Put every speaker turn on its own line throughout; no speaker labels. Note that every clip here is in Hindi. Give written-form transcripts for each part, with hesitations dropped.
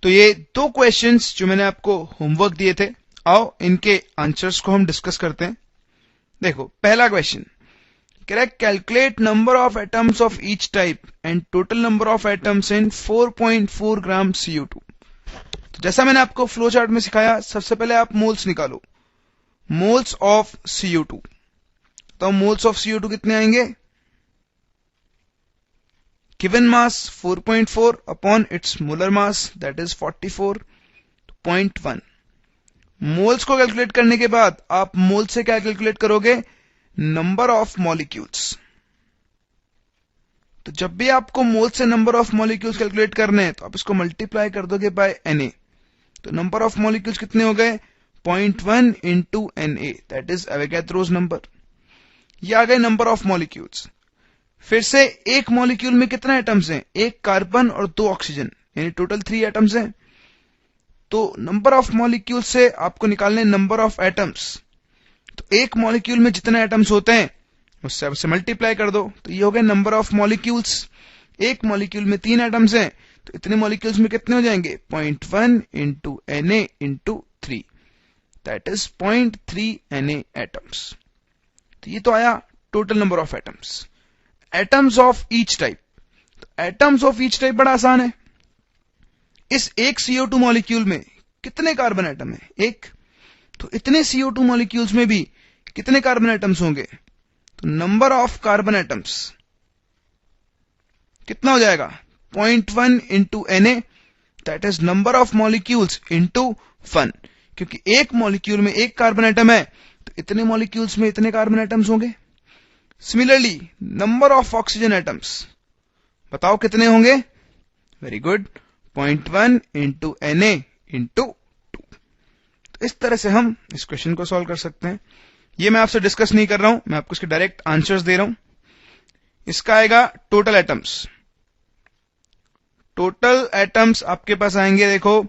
तो ये दो क्वेश्चंस जो मैंने आपको होमवर्क दिए थे, आओ इनके आंसर्स को हम डिस्कस करते हैं। देखो पहला क्वेश्चन कह रहा है calculate number of atoms of each type and total number of atoms in 4.4 gram CO2। तो जैसा मैंने आपको फ्लो चार्ट में सिखाया, सबसे पहले आप मोल्स निकालो, मोल्स ऑफ CO2। तो मोल्स ऑफ CO2 कितने आएंगे? Given mass 4.4 upon its molar mass that is 44.1। Moles को कैलकुलेट करने के बाद आप मोल से क्या कैलकुलेट करोगे? Number of molecules. तो जब भी आपको मोल से नंबर ऑफ मॉलिक्यूल्स कैलकुलेट करने हैं तो आप इसको मल्टीप्लाई कर दोगे बाय Na। तो नंबर ऑफ मॉलिक्यूल्स कितने हो गए? 0.1 into Na that is Avogadro's number. ये आ गए नंबर ऑफ मॉलिक्यूल्स। फिर से एक मॉलिक्यूल में कितने एटम्स हैं? एक कार्बन और 2 ऑक्सीजन, यानी टोटल 3 एटम्स हैं। तो नंबर ऑफ मॉलिक्यूल से आपको निकालने नंबर ऑफ एटम्स। तो एक मॉलिक्यूल में जितने एटम्स होते हैं उससे मल्टीप्लाई कर दो, तो ये हो गए नंबर ऑफ मॉलिक्यूल्स। एक मॉलिक्यूल में 3 एटम्स हैं, तो इतने मॉलिक्यूल्स में कितने हो जाएंगे? 0.1 into Na into 3 that is 0.3 Na atoms. तो ये तो आया total number of atoms. Atoms of each type, तो एटम्स ऑफ ईच टाइप बड़ा आसान है। इस एक CO2 मॉलिक्यूल में कितने कार्बन एटम है? एक। तो इतने CO2 मॉलिक्यूल्स में भी कितने कार्बन एटम्स होंगे? तो नंबर ऑफ कार्बन एटम्स कितना हो जाएगा? 0.1 into Na that is number of molecules into 1। क्योंकि एक मॉलिक्यूल में एक कार्बन एटम है, तो इतने मॉलिक्यूल्स में इतने कार्बन एटम्स होंगे। Similarly number of oxygen atoms बताओ कितने होंगे? Very good, 0.1 into Na into 2। तो इस तरह से हम इस क्वेश्चन को सॉल्व कर सकते हैं। ये मैं आपसे डिस्कस नहीं कर रहा हूं, मैं आपको इसके डायरेक्ट आंसर्स दे रहा हूं। इसका आएगा टोटल एटम्स। टोटल एटम्स आपके पास आएंगे, देखो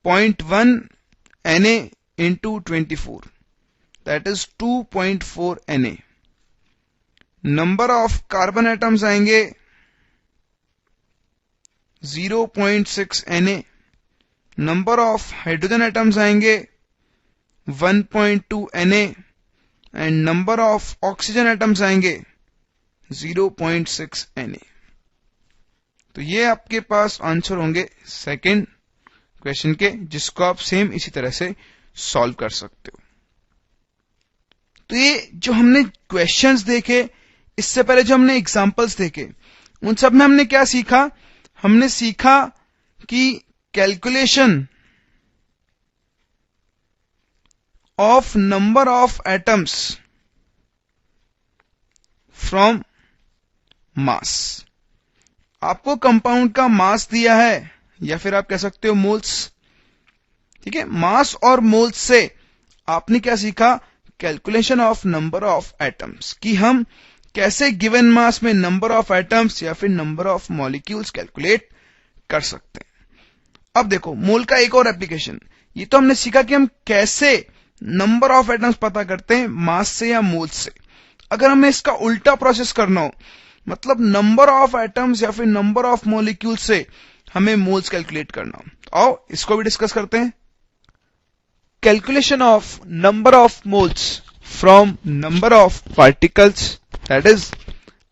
0.1 Na into 24 that is 2.4 Na। Number of carbon atoms आएंगे 0.6 Na। Number of hydrogen atoms आएंगे 1.2 Na and number of oxygen atoms आएंगे 0.6 Na। तो ये आपके पास आंसर होंगे सेकंड क्वेश्चन के, जिसको आप सेम इसी तरह से सॉल्व कर सकते हो। तो ये जो हमने क्वेश्चंस देखे, इससे पहले जो हमने एग्जांपल्स देखे, उन सब में हमने क्या सीखा? हमने सीखा कि calculation of number of atoms from mass. आपको कंपाउंड का मास दिया है, या फिर आप कह सकते हो मोल्स, ठीक है। मास और मोल्स से आपने क्या सीखा? Calculation of number of atoms, कि हम कैसे गिवन मास में नंबर ऑफ एटम्स या फिर नंबर ऑफ मॉलिक्यूल्स कैलकुलेट कर सकते हैं। अब देखो मोल का एक और एप्लीकेशन। ये तो हमने सीखा कि हम कैसे नंबर ऑफ एटम्स पता करते हैं मास से या मोल्स से। अगर हमें इसका उल्टा प्रोसेस करना हो, मतलब नंबर ऑफ एटम्स या फिर नंबर ऑफ मॉलिक्यूल्स से हमें मोल्स कैलकुलेट करना, आओ इसको भी डिस्कस करते हैं। Calculation of number of moles from number of particles that is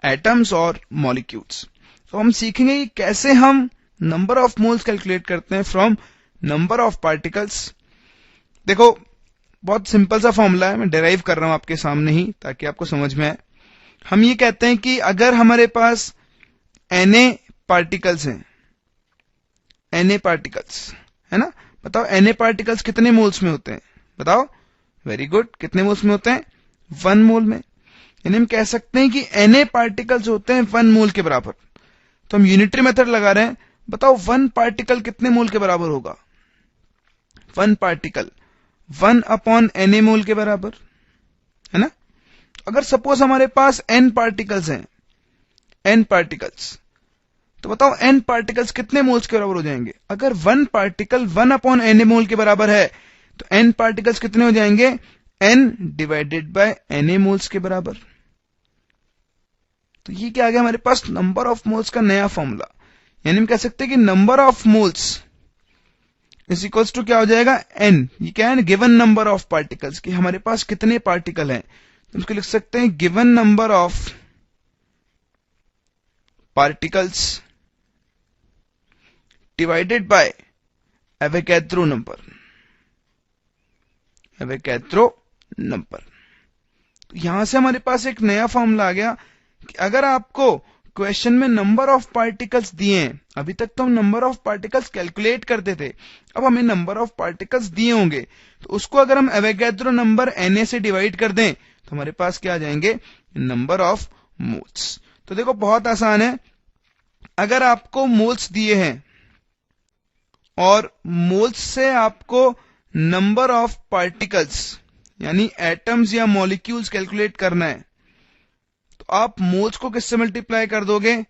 atoms और मॉलिक्यूल्स। तो हम सीखेंगे कि कैसे हम नंबर ऑफ मोल्स कैलकुलेट करते हैं फ्रॉम नंबर ऑफ पार्टिकल्स। देखो बहुत सिंपल सा फॉर्मूला है, मैं डिराइव कर रहा हूं आपके सामने ही ताकि आपको समझ में आए। हम ये कहते हैं कि अगर हमारे पास Na पार्टिकल्स हैं, Na पार्टिकल्स है ना, बताओ Na पार्टिकल्स कितने मोल्स में होते हैं? बताओ। वेरी गुड, कितने मोल्स में होते हैं? 1 मोल में। यानी हम कह सकते हैं कि Na पार्टिकल्स होते हैं 1 मोल के बराबर। तो हम यूनिटरी मेथड लगा रहे हैं, बताओ 1 पार्टिकल कितने मोल के बराबर होगा? 1 पार्टिकल 1 अपॉन Na मोल के बराबर, है ना। अगर सपोज हमारे पास n पार्टिकल्स हैं, n पार्टिकल्स, तो बताओ n पार्टिकल्स कितने मोल्स के बराबर हो जाएंगे? अगर 1 पार्टिकल 1 अपॉन Na मोल के बराबर है, तो n पार्टिकल्स कितने हो जाएंगे? n divided by Na moles के बराबर। तो ये क्या आ गया हमारे पास, नंबर ऑफ मोल्स का नया फॉर्मूला। यानी हम कह सकते हैं कि number of moles is equals to क्या हो जाएगा, एन। ये क्या है, गिवन नंबर ऑफ पार्टिकल्स, कि हमारे पास कितने पार्टिकल हैं, तो इसको लिख सकते हैं given number of particles divided by Avogadro number. Avogadro number, तो यहां से हमारे पास एक नया फॉर्मूला आ गया कि अगर आपको क्वेश्चन में नंबर ऑफ पार्टिकल्स दिए हैं, अभी तक तो हम नंबर ऑफ पार्टिकल्स कैलकुलेट करते थे, अब हमें नंबर ऑफ पार्टिकल्स दिए होंगे, तो उसको अगर हम एवोगैड्रो नंबर Na से डिवाइड कर दें तो हमारे पास क्या आ जाएंगे, नंबर ऑफ मोल्स। तो देखो बहुत आसान है, अगर आपको मोल्स दिए हैं और मोल्स से आपको नंबर ऑफ पार्टिकल्स यानी एटम्स या मॉलिक्यूल्स कैलकुलेट करना है, तो आप मोल्स को किससे मल्टीप्लाई कर दोगे,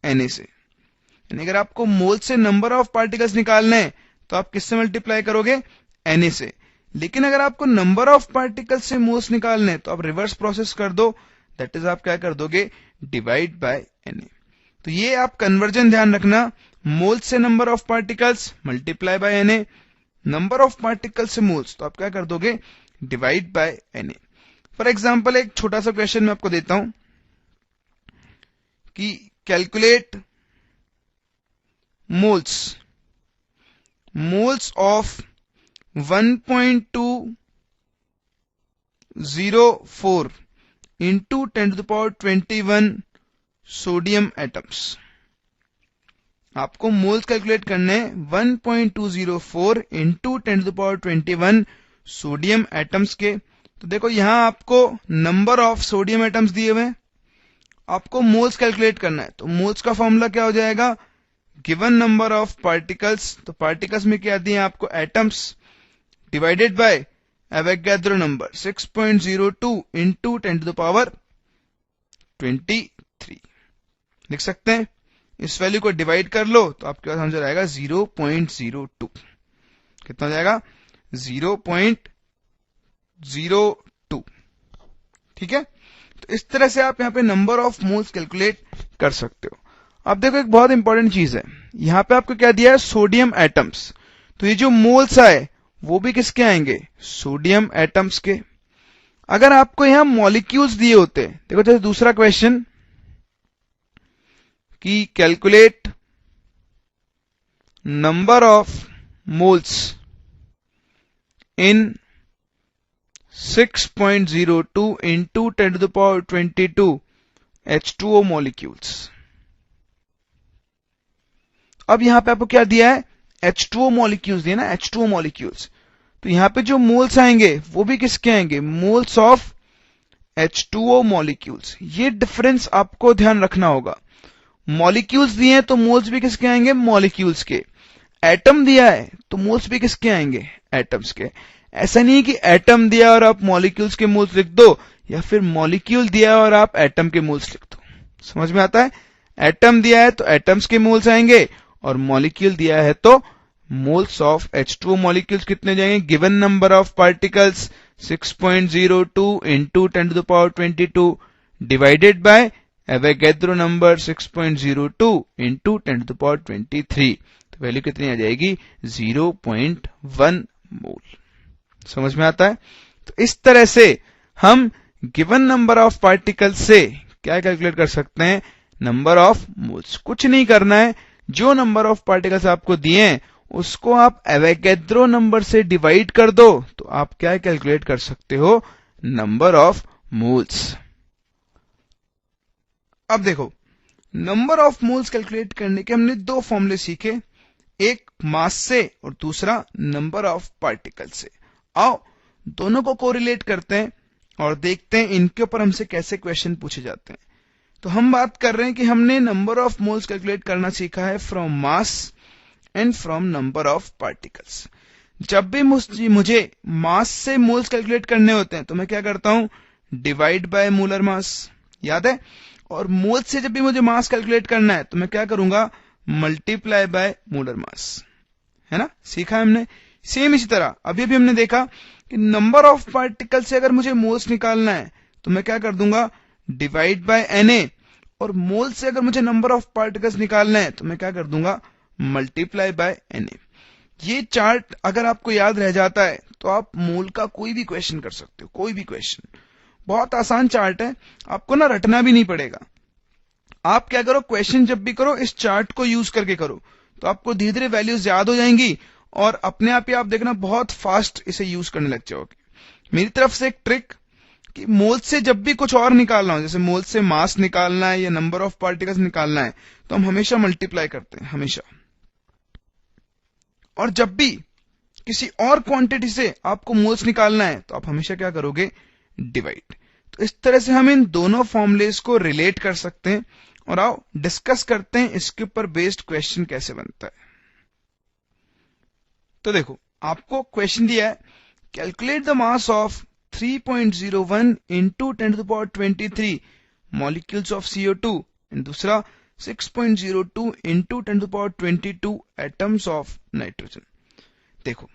Na से। यानी अगर आपको मोल्स से नंबर ऑफ पार्टिकल्स निकालना है तो आप किससे मल्टीप्लाई करोगे, Na से। लेकिन अगर आपको नंबर ऑफ पार्टिकल्स से मोल्स निकालने हैं तो आप रिवर्स प्रोसेस कर दो, दैट इज आप क्या कर दोगे, डिवाइड बाय Na। तो ये आप कन्वर्जन ध्यान रखना, मोल्स से number of particles multiply by Na, number of particles से मोल्स तो आप क्या कर दोगे, divide by Na। For example एक छोटा सा क्वेश्चन मैं आपको देता हूं कि calculate moles of 1.204 into 10⁻21 sodium atoms. आपको मोल्स कैलकुलेट करने 1.204 into 10⁻21 सोडियम एटम्स के। तो देखो यहां आपको नंबर ऑफ सोडियम एटम्स दिए हुए हैं, आपको मोल्स कैलकुलेट करना है, तो मोल्स का फॉर्मूला क्या हो जाएगा, गिवन नंबर ऑफ पार्टिकल्स, तो पार्टिकल्स में क्या दिए हैं आपको, atoms, divided by Avogadro number 6.02 into 10⁻23 लिख सकते हैं। इस वैल्यू को डिवाइड कर लो तो आपके पास आंसर आएगा 0.02। कितना हो जाएगा, 0.02। ठीक है, तो इस तरह से आप यहां पे नंबर ऑफ मोल्स कैलकुलेट कर सकते हो। अब देखो एक बहुत इंपॉर्टेंट चीज है, यहां पे आपको क्या दिया है, सोडियम एटम्स। तो ये जो मोल्स आए वो भी किसके आएंगे, सोडियम एटम्स के। अगर आपको यहां मॉलिक्यूल्स दिए होते, देखो जैसे दूसरा क्वेश्चन कि calculate number of moles in 6.02 into 10⁻22 H2O molecules. अब यहां पे आपको क्या दिया है, H2O मॉलिक्यूल्स दिया ना, H2O मॉलिक्यूल्स। तो यहां पे जो मोल्स आएंगे वो भी किसके आएंगे, मोल्स ऑफ H2O मॉलिक्यूल्स। ये डिफरेंस आपको ध्यान रखना होगा, मॉलिक्यूल्स दिए हैं तो मोल्स भी किसके आएंगे, मॉलिक्यूल्स के। एटम दिया है तो मोल्स भी किसके आएंगे, एटम्स के। ऐसा नहीं है कि एटम दिया और आप मॉलिक्यूल्स के मोल्स लिख दो, या फिर मॉलिक्यूल दिया और आप एटम के मोल्स लिख दो। समझ में आता है, एटम दिया है तो एटम्स के मोल्स आएंगे, और मॉलिक्यूल दिया है तो मोल्स ऑफ H2O मॉलिक्यूल्स कितने जाएंगे, given number of particles 6.02 into 10⁻22 divided by Avogadro number 6.02 into 10⁻23। तो वैल्यू कितनी आ जाएगी, 0.1 मोल। समझ में आता है। तो इस तरह से हम गिवन नंबर ऑफ पार्टिकल्स से क्या कैलकुलेट कर सकते हैं, नंबर ऑफ मोल्स। कुछ नहीं करना है, जो नंबर ऑफ पार्टिकल्स आपको दिए हैं उसको आप एवोगैड्रो नंबर से डिवाइड कर दो, तो आप क्या कैलकुलेट कर सकते हो, नंबर ऑफ मोल्स। अब देखो नंबर ऑफ मोल्स कैलकुलेट करने के हमने दो फॉर्मूले सीखे, एक मास से और दूसरा नंबर ऑफ पार्टिकल से। आओ दोनों को कोरिलेट करते हैं और देखते हैं इनके ऊपर हमसे कैसे क्वेश्चन पूछे जाते हैं। तो हम बात कर रहे हैं कि हमने नंबर ऑफ मोल्स कैलकुलेट करना सीखा है from mass and from number of particles. जब भी मुझे मास से मोल्स कैलकुलेट करने होते हैं तो मैं क्या करता हूं, डिवाइड बाय मोलर मास, याद है। और मोल्स से जब भी मुझे मास कैलकुलेट करना है तो मैं क्या करूंगा, मल्टीप्लाई बाय मोलर मास, है ना, सीखा है हमने। सेम इसी तरह अभी भी हमने देखा कि नंबर ऑफ पार्टिकल से अगर मुझे मोल्स निकालना है तो मैं क्या कर दूंगा, डिवाइड बाय Na, और मोल से अगर मुझे नंबर ऑफ पार्टिकल्स निकालना है तो मैं क्या कर दूंगा, मल्टीप्लाई बाय Na। ये चार्ट अगर आपको याद रह जाता है तो आप मोल का कोई भी क्वेश्चन कर सकते हो, कोई भी क्वेश्चन। बहुत आसान चार्ट है, आपको ना रटना भी नहीं पड़ेगा। आप क्या करो, क्वेश्चन जब भी करो इस चार्ट को यूज करके करो, तो आपको धीरे धीरे वैल्यूज याद हो जाएंगी और अपने आप ही आप देखना बहुत फास्ट इसे यूज करने लग जाओगे। मेरी तरफ से एक ट्रिक कि मोल से जब भी कुछ और निकालना हो, जैसे मोल से मास निकालना है या नंबर ऑफ पार्टिकल्स निकालना है, तो हम हमेशा मल्टीप्लाई करते हैं, हमेशा। और जब भी किसी और क्वांटिटी से आपको मोल्स निकालना है तो आप हमेशा क्या करोगे, डिवाइड। तो इस तरह से हम इन दोनों फॉर्मूलेस को रिलेट कर सकते हैं और आओ डिस्कस करते हैं इसके ऊपर बेस्ड क्वेश्चन कैसे बनता है। तो देखो, आपको क्वेश्चन दिया है, calculate the mass of 3.01 into 10 to the power 23 molecules of CO2 and दूसरा 6.02 into 10 to the power 22 atoms of nitrogen। देखो,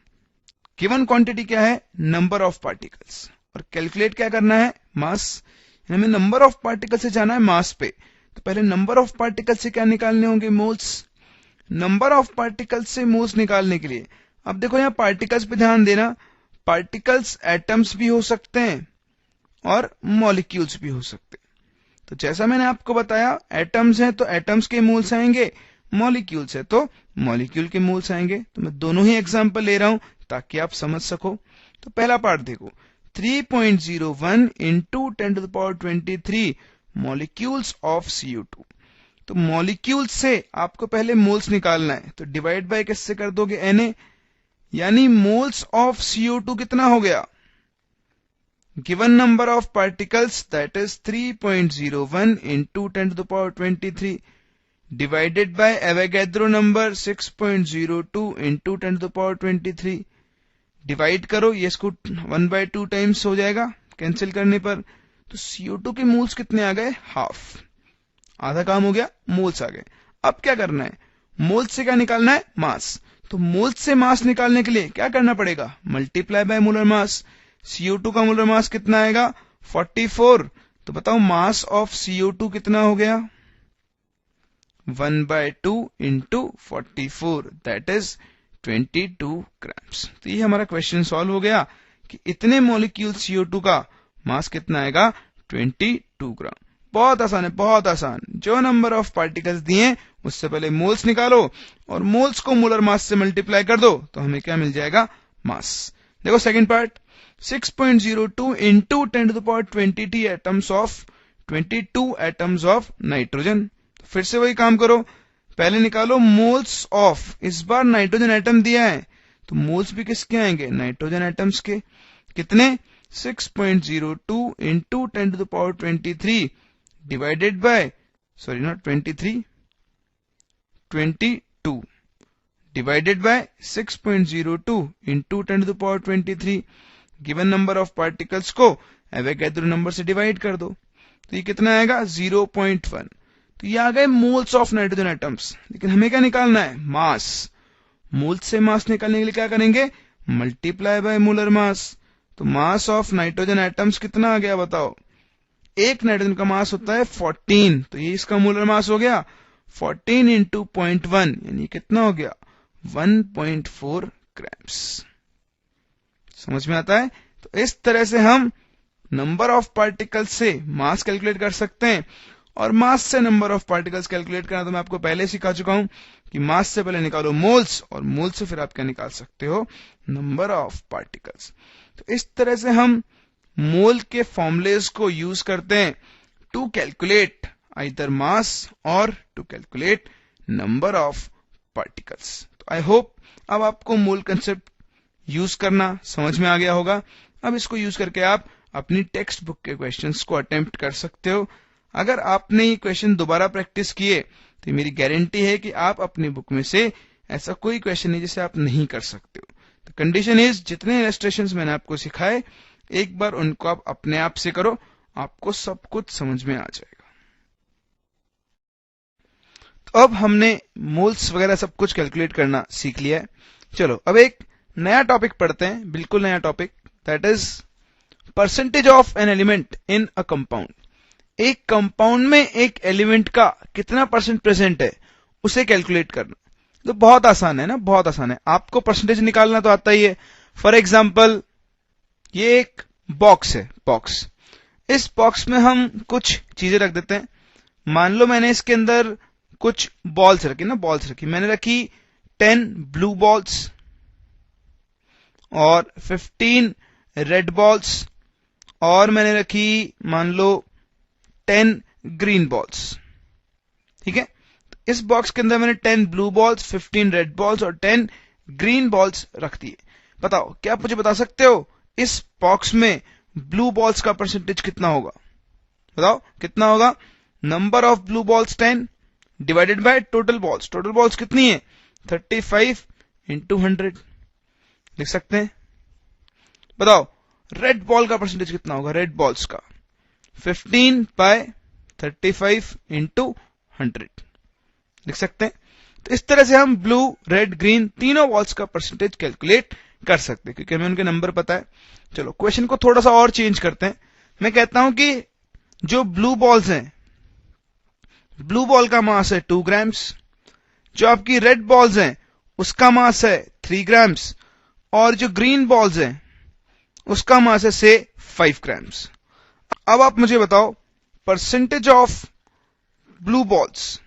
गिवन क्वांटिटी क्या है, नंबर ऑफ पार्टिकल्स, और कैलकुलेट क्या करना है, मास। हमें नंबर ऑफ पार्टिकल से जाना है मास पे, तो पहले नंबर ऑफ पार्टिकल से क्या निकालने होंगे, मोल्स। नंबर ऑफ पार्टिकल से मोल्स निकालने के लिए अब देखो यहां पार्टिकल्स पे ध्यान देना, पार्टिकल्स एटम्स भी हो सकते हैं और मॉलिक्यूल्स भी हो सकते हैं। तो जैसा मैंने आपको बताया, एटम्स हैं तो एटम्स के मोल्स आएंगे, मॉलिक्यूल्स है तो मॉलिक्यूल के मोल्स आएंगे। तो मैं दोनों ही एग्जांपल ले रहा हूं ताकि आप समझ सको। तो पहला पार्ट देखो, 3.01 into 10 to the power 23 molecules of CO2। तो मॉलिक्यूल्स से आपको पहले मोल्स निकालना है, तो डिवाइड बाय किससे कर दोगे, Na, यानी मोल्स ऑफ CO2 कितना हो गया, given number of particles that is 3.01 into 10 to the power 23 divided by Avogadro number 6.02 into 10 to the power 23। Divide करो, ये इसको 1/2 टाइम्स हो जाएगा कैंसिल करने पर। तो CO2 के मोल्स कितने आ गए, हाफ, आधा काम हो गया, मोल्स आ गए। अब क्या करना है, मोल्स से क्या निकालना है, मास। तो मोल्स से मास निकालने के लिए क्या करना पड़ेगा, multiply by molar mass. CO2 का मोलर मास कितना आएगा, 44। तो बताओ मास ऑफ CO2 कितना हो गया, 1/2 into 44 दैट इज 22 ग्राम्स। तो ये हमारा क्वेश्चन सॉल्व हो गया कि इतने मॉलिक्यूल CO2 का मास कितना आएगा, 22 ग्राम। बहुत आसान है, बहुत आसान। जो नंबर ऑफ पार्टिकल्स दिए उससे पहले मोल्स निकालो और मोल्स को मोलर मास से मल्टीप्लाई कर दो तो हमें क्या मिल जाएगा, मास। देखो second part, 6.02 into 10 to the power 22 atoms of nitrogen। फिर से वही काम करो, पहले निकालो मोल्स ऑफ, इस बार नाइट्रोजन एटम दिया है तो मोल्स भी किसके आएंगे, नाइट्रोजन एटम्स के। कितने, 6.02 into 10 to the power 23 divided by, sorry not 23, 22 divided by 6.02 into 10 to the power 23। Given number of particles को एवोगैड्रो नंबर से डिवाइड कर दो, तो ये कितना आएगा, 0.1। तो ये आ गए मोल्स ऑफ नाइट्रोजन एटम्स। लेकिन हमें क्या निकालना है, मास। मोल्स से मास निकालने के लिए क्या करेंगे, मल्टीप्लाई बाय मोलर मास। तो मास ऑफ नाइट्रोजन एटम्स कितना आ गया बताओ, एक नाइट्रोजन का मास होता है 14, तो ये इसका मोलर मास हो गया 14 into 0.1, यानी कितना हो गया, 1.4 ग्राम्स। समझ में आता है। तो इस तरह से हम नंबर ऑफ पार्टिकल्स से मास कैलकुलेट कर सकते हैं, और मास से नंबर ऑफ पार्टिकल्स कैलकुलेट करना तो मैं आपको पहले सिखा चुका हूं कि मास से पहले निकालो मोल्स और मोल्स से फिर आप क्या निकाल सकते हो, नंबर ऑफ पार्टिकल्स। तो इस तरह से हम मोल के फॉर्मूलेस को यूज करते हैं टू कैलकुलेट आइदर मास और to calculate number of particles. तो आई होप अब आपको मोल कंसेप्ट यूज करना समझ में आ गया होगा। अब इसको यूज करके आप अपनी टेक्स्ट बुक के क्वेश्चंस को अटेम्प्ट कर सकते हो। अगर आपने ये क्वेश्चन दोबारा प्रैक्टिस किए तो मेरी गारंटी है कि आप अपनी बुक में से ऐसा कोई क्वेश्चन नहीं जिसे आप नहीं कर सकते हो। द कंडीशन इज, जितने इलस्ट्रेशंस मैंने आपको सिखाए एक बार उनको आप अपने आप से करो, आपको सब कुछ समझ में आ जाएगा। तो अब हमने मोल्स वगैरह सब कुछ कैलकुलेट करना सीख लिया है। चलो अब एक नया टॉपिक पढ़ते हैं, बिल्कुल नया topic, that is percentage of an element in a compound. एक कंपाउंड में एक एलिमेंट का कितना परसेंट प्रेजेंट है उसे कैलकुलेट करना। तो बहुत आसान है ना, बहुत आसान है। आपको परसेंटेज निकालना तो आता ही है। फॉर एग्जाम्पल ये एक बॉक्स है, बॉक्स। इस बॉक्स में हम कुछ चीजें रख देते हैं। मान लो मैंने इसके अंदर कुछ बॉल्स रखी ना, बॉल्स रखी। मैंने रखी 10 ब्लू बॉल्स और 15 रेड बॉल्स, और मैंने रखी मान लो 10 ग्रीन बॉल्स। ठीक है, इस बॉक्स के अंदर मैंने 10 ब्लू बॉल्स, 15 रेड बॉल्स और 10 ग्रीन बॉल्स रख दिए। बताओ, क्या आप मुझे बता सकते हो इस बॉक्स में ब्लू बॉल्स का परसेंटेज कितना होगा? बताओ कितना होगा? Number of blue balls 10 divided by total balls. Total balls कितनी है? 35 इंटू 100 लिख सकते हैं। बताओ रेड बॉल का परसेंटेज कितना होगा? रेड बॉल्स का 15 बाय 35 इंटू 100 लिख सकते हैं। तो इस तरह से हम ब्लू, रेड, ग्रीन तीनों बॉल्स का परसेंटेज कैलकुलेट कर सकते हैं, क्योंकि हमें उनके नंबर पता है। चलो क्वेश्चन को थोड़ा सा और चेंज करते हैं। मैं कहता हूं कि जो ब्लू बॉल्स हैं, ब्लू बॉल का मास है 2 ग्राम्स, जो आपकी रेड बॉल्स हैं उसका मास है 3 ग्राम्स, और जो ग्रीन बॉल्स हैं उसका मास है से 5 ग्राम्स। अब आप मुझे बताओ percentage of blue balls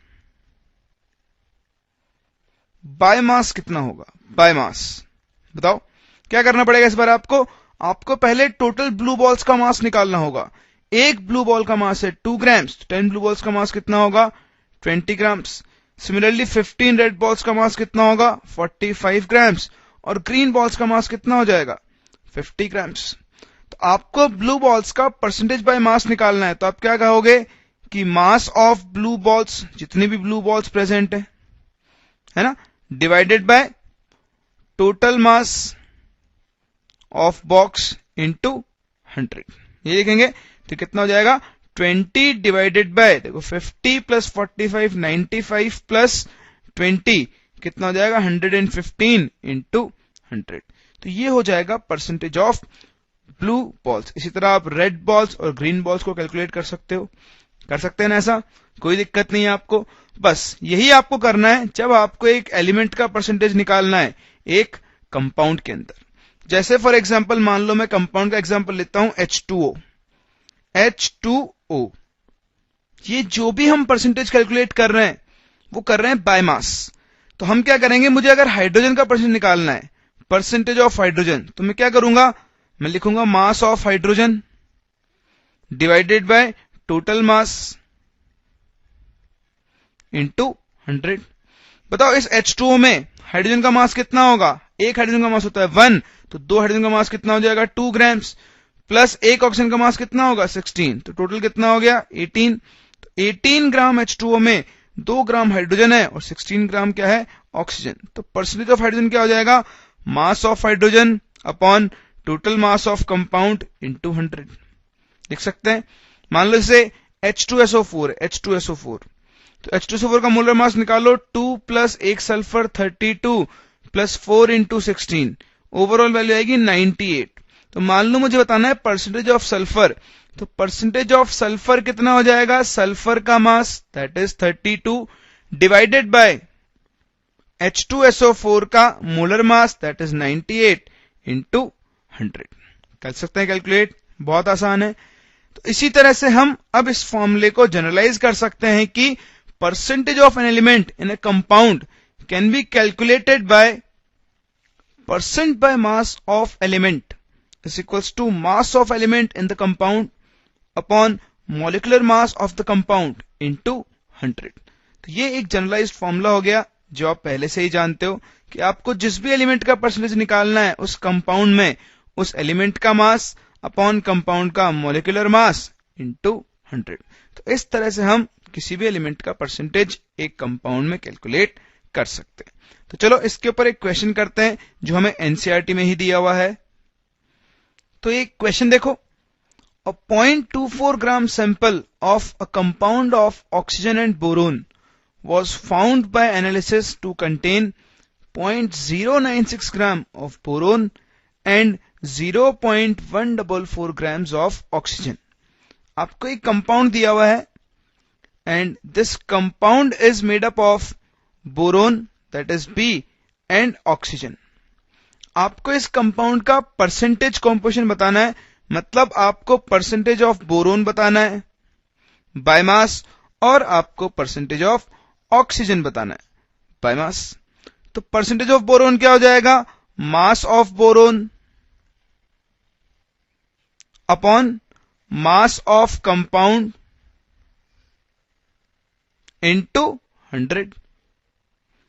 by mass कितना होगा? बाय मास बताओ क्या करना पड़ेगा इस बार आपको पहले टोटल ब्लू बॉल्स का मास निकालना होगा। एक ब्लू बॉल का मास है 2 ग्राम्स, 10 ब्लू बॉल्स का मास कितना होगा? 20 ग्राम्स। सिमिलरली 15 रेड बॉल्स का मास कितना होगा? 45 ग्राम्स। और ग्रीन बॉल्स का मास कितना हो जाएगा? 50 ग्राम्स। तो आपको ब्लू बॉल्स का परसेंटेज बाय मास निकालना है। तो आप क्या कहोगे कि मास ऑफ ब्लू बॉल्स, जितनी भी ब्लू बॉल्स प्रेजेंट है ना, divided by total mass of box into 100, ये लिखेंगे। तो कितना हो जाएगा? 20 डिवाइडेड बाय, देखो 50 प्लस 45 95 प्लस 20 कितना हो जाएगा? 115 इंटू 100। तो ये हो जाएगा परसेंटेज ऑफ ब्लू बॉल्स। इसी तरह आप रेड बॉल्स और ग्रीन बॉल्स को कैलकुलेट कर सकते हो, कर सकते हैं ना, ऐसा कोई दिक्कत नहीं है आपको। बस यही आपको करना है जब आपको एक एलिमेंट का परसेंटेज निकालना है एक कंपाउंड के अंदर। जैसे फॉर एग्जांपल मान लो मैं कंपाउंड का एग्जांपल लेता हूं H2O। H2O, ये जो भी हम परसेंटेज कैलकुलेट कर रहे हैं वो कर रहे हैं बाय मास। तो हम क्या करेंगे, मुझे अगर हाइड्रोजन का परसेंटेज निकालना है, परसेंटेज ऑफ हाइड्रोजन, तो मैं क्या करूंगा, मैं लिखूंगा mass of hydrogen divided by total mass into 100। बताओ इस H2O में हाइड्रोजन का मास कितना होगा? एक हाइड्रोजन का मास होता है 1, तो 2 हाइड्रोजन का मास कितना हो जाएगा? 2 ग्राम्स। प्लस एक ऑक्सीजन का मास कितना होगा? 16, तो टोटल कितना हो गया? 18। तो 18 ग्राम H2O में 2 ग्राम हाइड्रोजन है और 16 ग्राम क्या है? ऑक्सीजन। तो परसेंटेज ऑफ हाइड्रोजन क्या हो जाएगा? Mass of hydrogen upon total mass of compound into 100 लिख सकते हैं। मान लो इसे H2SO4 है, H2SO4, तो H2SO4 का मोलर मास निकालो। 2 plus 1 sulphur 32 plus 4 into 16, overall value आएगी 98। तो मान लो मुझे बताना है परसेंटेज ऑफ सल्फर। तो परसेंटेज ऑफ सल्फर कितना हो जाएगा? सल्फर का mass that is 32 divided by H2SO4 का molar mass that is 98 into 100। कर सकते हैं कैलकुलेट, बहुत आसान है। तो इसी तरह से हम अब इस फॉर्मूले को जनरलाइज कर सकते हैं कि percentage of an element in a compound can be calculated by percent by mass of element is equals to mass of element in the compound upon molecular mass of the compound into 100। तो ये एक जनरलाइज्ड फॉर्मूला हो गया जो आप पहले से ही जानते हो कि आपको जिस भी एलिमेंट का परसेंटेज निकालना है उस कंपाउंड में उस एलिमेंट का मास अपॉन कंपाउंड का मॉलिक्यूलर मास इंटू 100। तो इस तरह से हम किसी भी एलिमेंट का परसेंटेज एक कंपाउंड में कैलकुलेट कर सकते हैं। तो चलो इसके ऊपर एक क्वेश्चन करते हैं जो हमें एनसीईआरटी में ही दिया हुआ है। तो एक क्वेश्चन देखो, अ 0.24 gram sample of a compound of oxygen and boron was found by analysis to contain 0.096 gram of boron and 0.144 grams of oxygen. आपको एक कंपाउंड दिया हुआ है and this compound is made up of boron that is B and oxygen. आपको इस कंपाउंड का परसेंटेज कॉम्पोजिशन बताना है, मतलब आपको परसेंटेज ऑफ बोरोन बताना है बाय मास और आपको परसेंटेज ऑफ ऑक्सीजन बताना है बाय मास। तो परसेंटेज ऑफ बोरोन क्या हो जाएगा, mass of boron upon mass of compound into 100।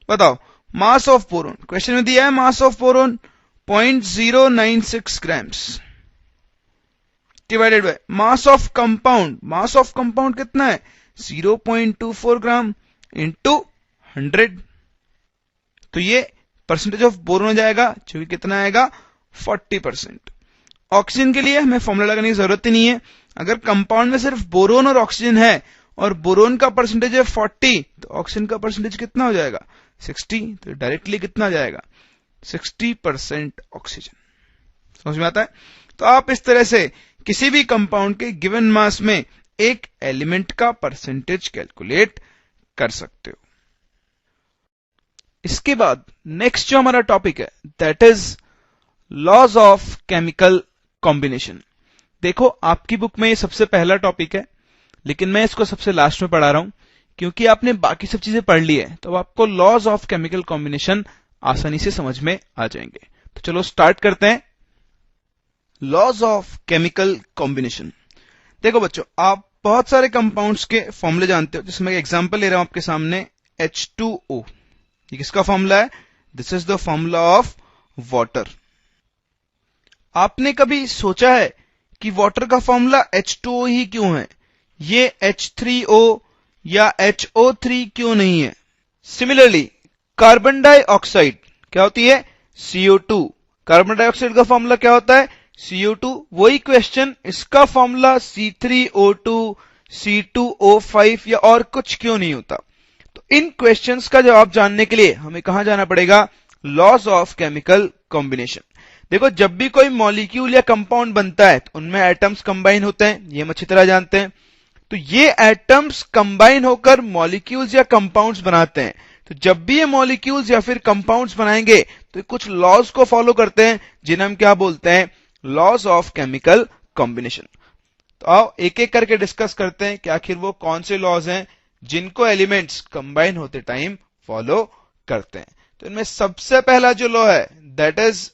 बताओ मास ऑफ बोरोन, क्वेश्चन में दिया है mass of boron 0.096 grams divided by mass of compound, mass of compound कितना है 0.24 ग्राम इंटू 100। तो ये परसेंटेज ऑफ बोरोन हो जाएगा जो कि कितना आएगा 40%। ऑक्सीजन के लिए हमें फॉर्मूला लगाने की जरूरत ही नहीं है, अगर कंपाउंड में सिर्फ बोरोन और ऑक्सीजन है और बोरोन का परसेंटेज है 40 तो ऑक्सीजन का परसेंटेज कितना हो जाएगा 60, तो डायरेक्टली कितना जाएगा 60% ऑक्सीजन। समझ में आता है। तो आप इस तरह से किसी भी कंपाउंड के गिवन मास में एक एलिमेंट का परसेंटेज कैलकुलेट कर सकते हो। इसके बाद नेक्स्ट जो हमारा टॉपिक है that is laws of chemical combination. देखो आपकी बुक में ये सबसे पहला टॉपिक है, लेकिन मैं इसको सबसे लास्ट में पढ़ा रहा हूं क्योंकि आपने बाकी सब चीजें पढ़ ली है, तो आपको लॉज ऑफ केमिकल कॉम्बिनेशन आसानी से समझ में आ जाएंगे। तो चलो स्टार्ट करते हैं। Laws of chemical combination. देखो बच्चों, आप बहुत सारे कंपाउंड्स के फॉर्मूले जानते हो, जिसमें एग्जांपल ले रहा हूं आपके सामने H2O। ये किसका फॉर्मूला है, this is the formula of water. आपने कभी सोचा है कि वाटर का फॉर्मूला H2O ही क्यों है, ये H3O या HO3 क्यों नहीं है। सिमिलरली कार्बन डाइऑक्साइड क्या होती है CO2, कार्बन डाइऑक्साइड का फॉर्मूला क्या होता है CO2। वही क्वेश्चन, इसका फॉर्मूला C3O2 C2O5 या और कुछ क्यों नहीं होता। तो इन क्वेश्चंस का जवाब जानने के लिए हमें कहां जाना पड़ेगा, लॉज ऑफ केमिकल कॉम्बिनेशन। देखो जब भी कोई मॉलिक्यूल या कंपाउंड बनता है तो उनमें एटम्स कंबाइन होते हैं, ये हम अच्छी तरह जानते हैं। तो ये एटम्स कंबाइन होकर मॉलिक्यूल्स या कंपाउंड्स बनाते हैं। तो जब भी ये मॉलिक्यूल्स या फिर कंपाउंड्स बनाएंगे तो कुछ लॉज को फॉलो करते हैं जिन्हें हम क्या बोलते हैं, लॉज ऑफ केमिकल कॉम्बिनेशन। तो आओ एक एक करके डिस्कस करते हैं कि आखिर वो कौन से लॉज हैं जिनको एलिमेंट्स कंबाइन होते टाइम फॉलो करते हैं। तो इनमें सबसे पहला जो लॉ है that is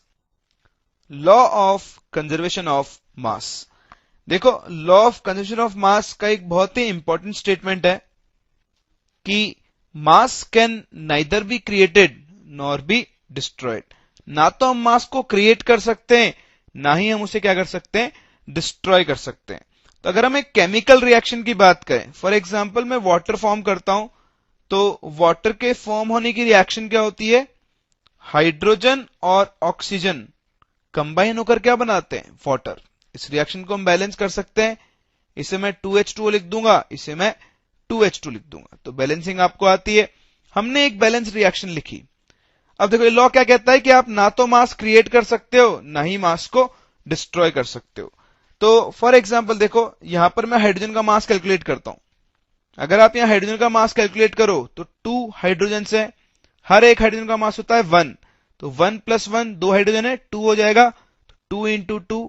law of conservation of mass. देखो law of conservation of mass का एक बहुत ही इंपॉर्टेंट स्टेटमेंट है कि mass can neither be created nor be destroyed. ना तो हम मास को क्रिएट कर सकते हैं, ना ही हम उसे क्या कर सकते हैं, डिस्ट्रॉय कर सकते हैं। तो अगर हम एक केमिकल रिएक्शन की बात करें, फॉर एग्जांपल मैं वाटर फॉर्म करता हूं, तो वाटर के फॉर्म होने की रिएक्शन क्या होती है, हाइड्रोजन और ऑक्सीजन कंबाइन होकर क्या बनाते हैं, वाटर। इस रिएक्शन को हम बैलेंस कर सकते हैं, इसे मैं 2H2O लिख दूंगा, इसे मैं 2H2 लिख दूंगा, तो बैलेंसिंग आपको आती है। हमने एक बैलेंस रिएक्शन लिखी। अब देखो ये लॉ क्या कहता है कि आप ना तो मास क्रिएट कर सकते हो, ना ही मास को डिस्ट्रॉय कर सकते हो। तो फॉर एग्जांपल देखो यहां पर मैं हाइड्रोजन का मास कैलकुलेट करता हूं। अगर आप यहां हाइड्रोजन का मास कैलकुलेट करो तो 2 हाइड्रोजन है, हर एक हाइड्रोजन का मास होता है 1, तो 1 + 1 2 हाइड्रोजन है 2 हो जाएगा, तो 2 × 2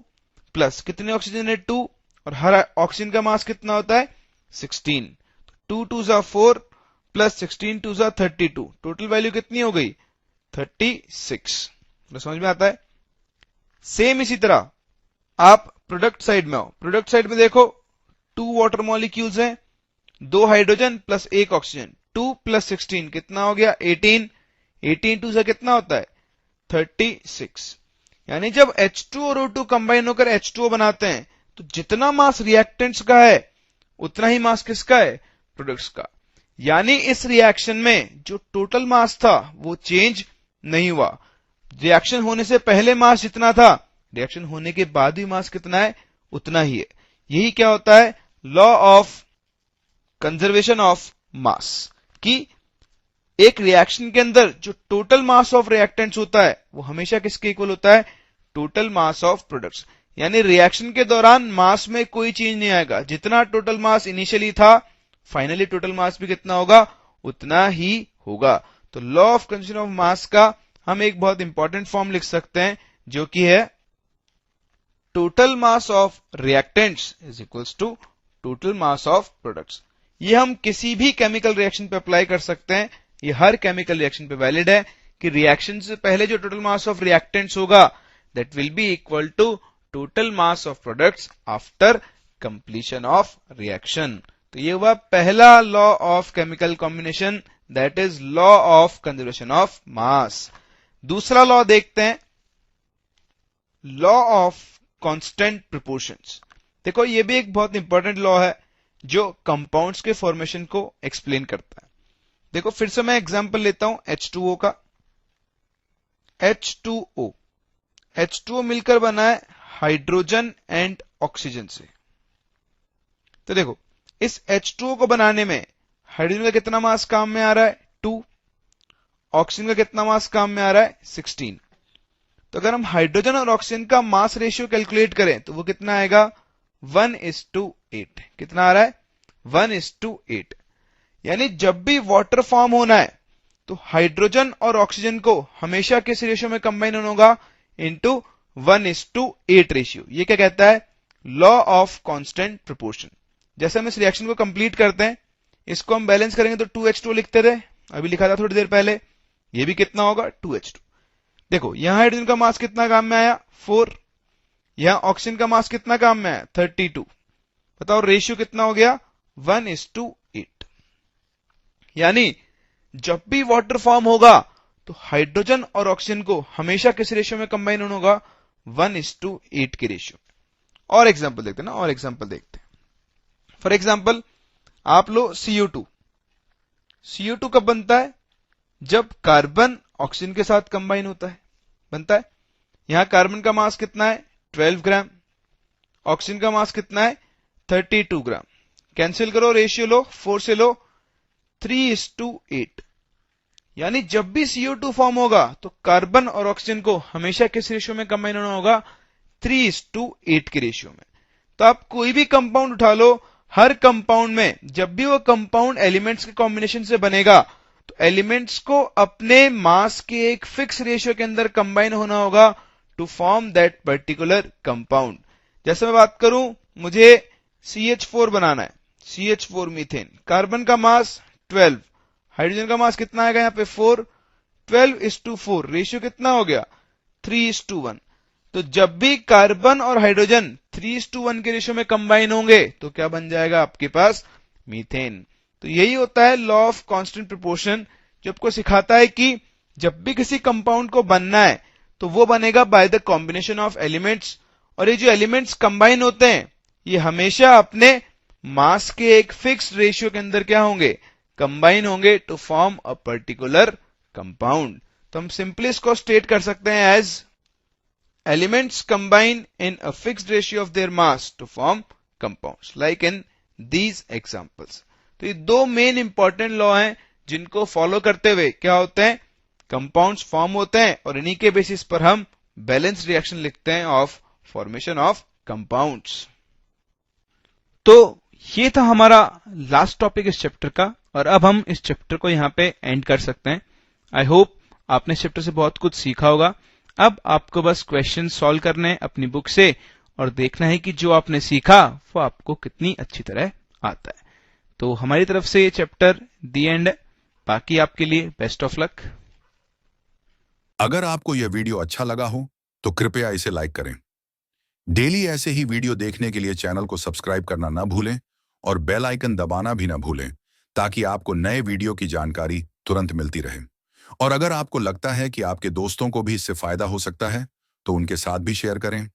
प्लस कितने ऑक्सीजन है 2, और हर ऑक्सीजन का मास कितना होता है 16, 2 × 2 = 4 प्लस 16 × 2 = 32, टोटल वैल्यू कितनी हो गई 36। तो समझ में आता है। सेम इसी तरह आप प्रोडक्ट साइड में आओ। प्रोडक्ट साइड में देखो 2 वाटर मॉलिक्यूल्स हैं, 2 हाइड्रोजन प्लस 1 ऑक्सीजन, 2 + 16 कितना हो गया 18, 18 2 से कितना होता है 36। यानी जब H2 और O2 कंबाइन होकर H2O बनाते हैं तो जितना मास रिएक्टेंट्स का है उतना ही मास किसका है, प्रोडक्ट्स का। यानी इस रिएक्शन में जो टोटल मास था वो चेंज नहीं हुआ। रिएक्शन होने से पहले मास जितना था, रिएक्शन होने के बाद भी मास कितना है उतना ही है। यही क्या होता है लॉ ऑफ कंजर्वेशन ऑफ मास, कि एक रिएक्शन के अंदर जो टोटल मास ऑफ रिएक्टेंट्स होता है वो हमेशा किसके इक्वल होता है, टोटल मास ऑफ प्रोडक्ट्स। यानी रिएक्शन के दौरान मास में कोई चेंज नहीं आएगा, जितना टोटल मास इनिशियली था फाइनली टोटल मास भी कितना होगा, उतना ही होगा। तो law of conservation of mass का हम एक बहुत इंपॉर्टेंट फॉर्म लिख सकते हैं, जो कि है total mass of reactants is equals to total mass of products. ये हम किसी भी केमिकल रिएक्शन पे अप्लाई कर सकते हैं, ये हर केमिकल रिएक्शन पे वैलिड है कि रिएक्शन से पहले जो टोटल मास ऑफ रिएक्टेंट्स होगा that will be equal to total mass of products after completion of reaction. तो ये हुआ पहला law of chemical combination, that is law of conservation of mass. दूसरा लॉ देखते हैं, लॉ ऑफ कांस्टेंट प्रोपोर्शंस। देखो ये भी एक बहुत इंपॉर्टेंट लॉ है जो कंपाउंड्स के फॉर्मेशन को एक्सप्लेन करता है। देखो फिर से मैं एग्जांपल लेता हूं H2O का। H2O मिलकर बना है हाइड्रोजन एंड ऑक्सीजन से। तो देखो इस H2O को बनाने में हाइड्रोजन का कितना मास काम में आ रहा है, 2। ऑक्सीजन का कितना मास काम में आ रहा है, 16। तो अगर हम हाइड्रोजन और ऑक्सीजन का मास रेशियो कैलकुलेट करें तो वो कितना आएगा, 1:8। कितना आ रहा है, 1:8। यानी जब भी वाटर फॉर्म होना है तो हाइड्रोजन और ऑक्सीजन को हमेशा किस रेशियो में कंबाइन होना होगा, इंटू 1:8 रेशियो। ये क्या कहता है, लॉ ऑफ कांस्टेंट प्रोपोर्शन। जैसे हम इस रिएक्शन को कंप्लीट करते हैं, इसको हम बैलेंस करेंगे तो 2H2 लिखते थे, अभी लिखा था थोड़ी देर पहले। ये भी कितना होगा, 2H2। देखो यहां हाइड्रोजन का मास कितना काम में आया, 4। यहां ऑक्सीजन का मास कितना काम में आया, 32। बताओ रेशियो कितना हो गया, 1:8। यानी जब भी वाटर फॉर्म होगा तो हाइड्रोजन और ऑक्सीजन को हमेशा किस रेशियो में कंबाइन होना होगा, 1:8 के रेशियो में। और एग्जांपल देखते हैं ना, और एग्जांपल देखते हैं। फॉर एग्जांपल आप लो CO2। CO2 कब बनता है, जब कार्बन ऑक्सीजन के साथ कंबाइन होता है, बनता है। यहां कार्बन का मास कितना है, 12 ग्राम। ऑक्सीजन का मास कितना है, 32 ग्राम। कैंसिल करो, रेशियो लो, 4 से लो, 3:8। यानी जब भी CO2 फॉर्म होगा तो कार्बन और ऑक्सीजन को हमेशा किस रेशियो में कंबाइन होना होगा, 3:8 के रेशियो में। तो आप कोई भी कंपाउंड उठा लो, हर कंपाउंड में जब भी वो कंपाउंड एलिमेंट्स के कॉम्बिनेशन से बनेगा तो एलिमेंट्स को अपने मास के एक फिक्स रेशियो के अंदर कंबाइन होना होगा to form that particular compound. जैसे मैं बात करूं, मुझे CH4 बनाना है, CH4 मीथेन। कार्बन का मास 12, हाइड्रोजन का मास कितना आएगा यहां पे 4। 12:4 रेशियो कितना हो गया, 3:1। तो जब भी कार्बन और हाइड्रोजन 3:1 के रेशियो में कंबाइन होंगे तो क्या बन जाएगा आपके पास, मीथेन। तो यही होता है लॉ ऑफ कांस्टेंट प्रोपोर्शन, जो आपको सिखाता है कि जब भी किसी कंपाउंड को बनना है तो वो बनेगा by the combination of elements. और ये जो एलिमेंट्स कंबाइन होते हैं ये हमेशा अपने मास के एक फिक्स रेशियो के अंदर क्या होंगे, कंबाइन होंगे to form a particular compound. तो हम सिंपली इसको स्टेट कर सकते हैं as elements combine in a fixed ratio of their mass to form compounds like in these examples। तो ये दो मेन इंपॉर्टेंट लॉ हैं जिनको फॉलो करते हुए क्या होते हैं, कंपाउंड्स फॉर्म होते हैं और इन्हीं के बेसिस पर हम बैलेंस रिएक्शन लिखते हैं ऑफ फॉर्मेशन ऑफ कंपाउंड्स। तो ये था हमारा लास्ट टॉपिक इस चैप्टर का, और अब हम इस चैप्टर को यहाँ पे एंड कर सकते हैं। आई होप आपने इस चैप्टर से बहुत कुछ सीखा होगा। अब आपको बस क्वेश्चन सॉल्व करने हैं अपनी बुक से और देखना है कि जो आपने सीखा वो आपको कितनी अच्छी तरह आता है। तो हमारी तरफ से ये चैप्टर दी एंड है, बाकी आपके लिए बेस्ट ऑफ लक।
अगर आपको यह वीडियो अच्छा लगा हो तो कृपया इसे लाइक करें। डेली ऐसे ही वीडियो देखने के लिए चैनल को सब्सक्राइब करना ना भूलें और बेल आइकन दबाना भी ना भूलें, ताकि आपको नए वीडियो की जानकारी तुरंत मिलती रहे। और अगर आपको लगता है कि आपके दोस्तों को भी इससे फायदा हो सकता है तो उनके साथ भी शेयर करें।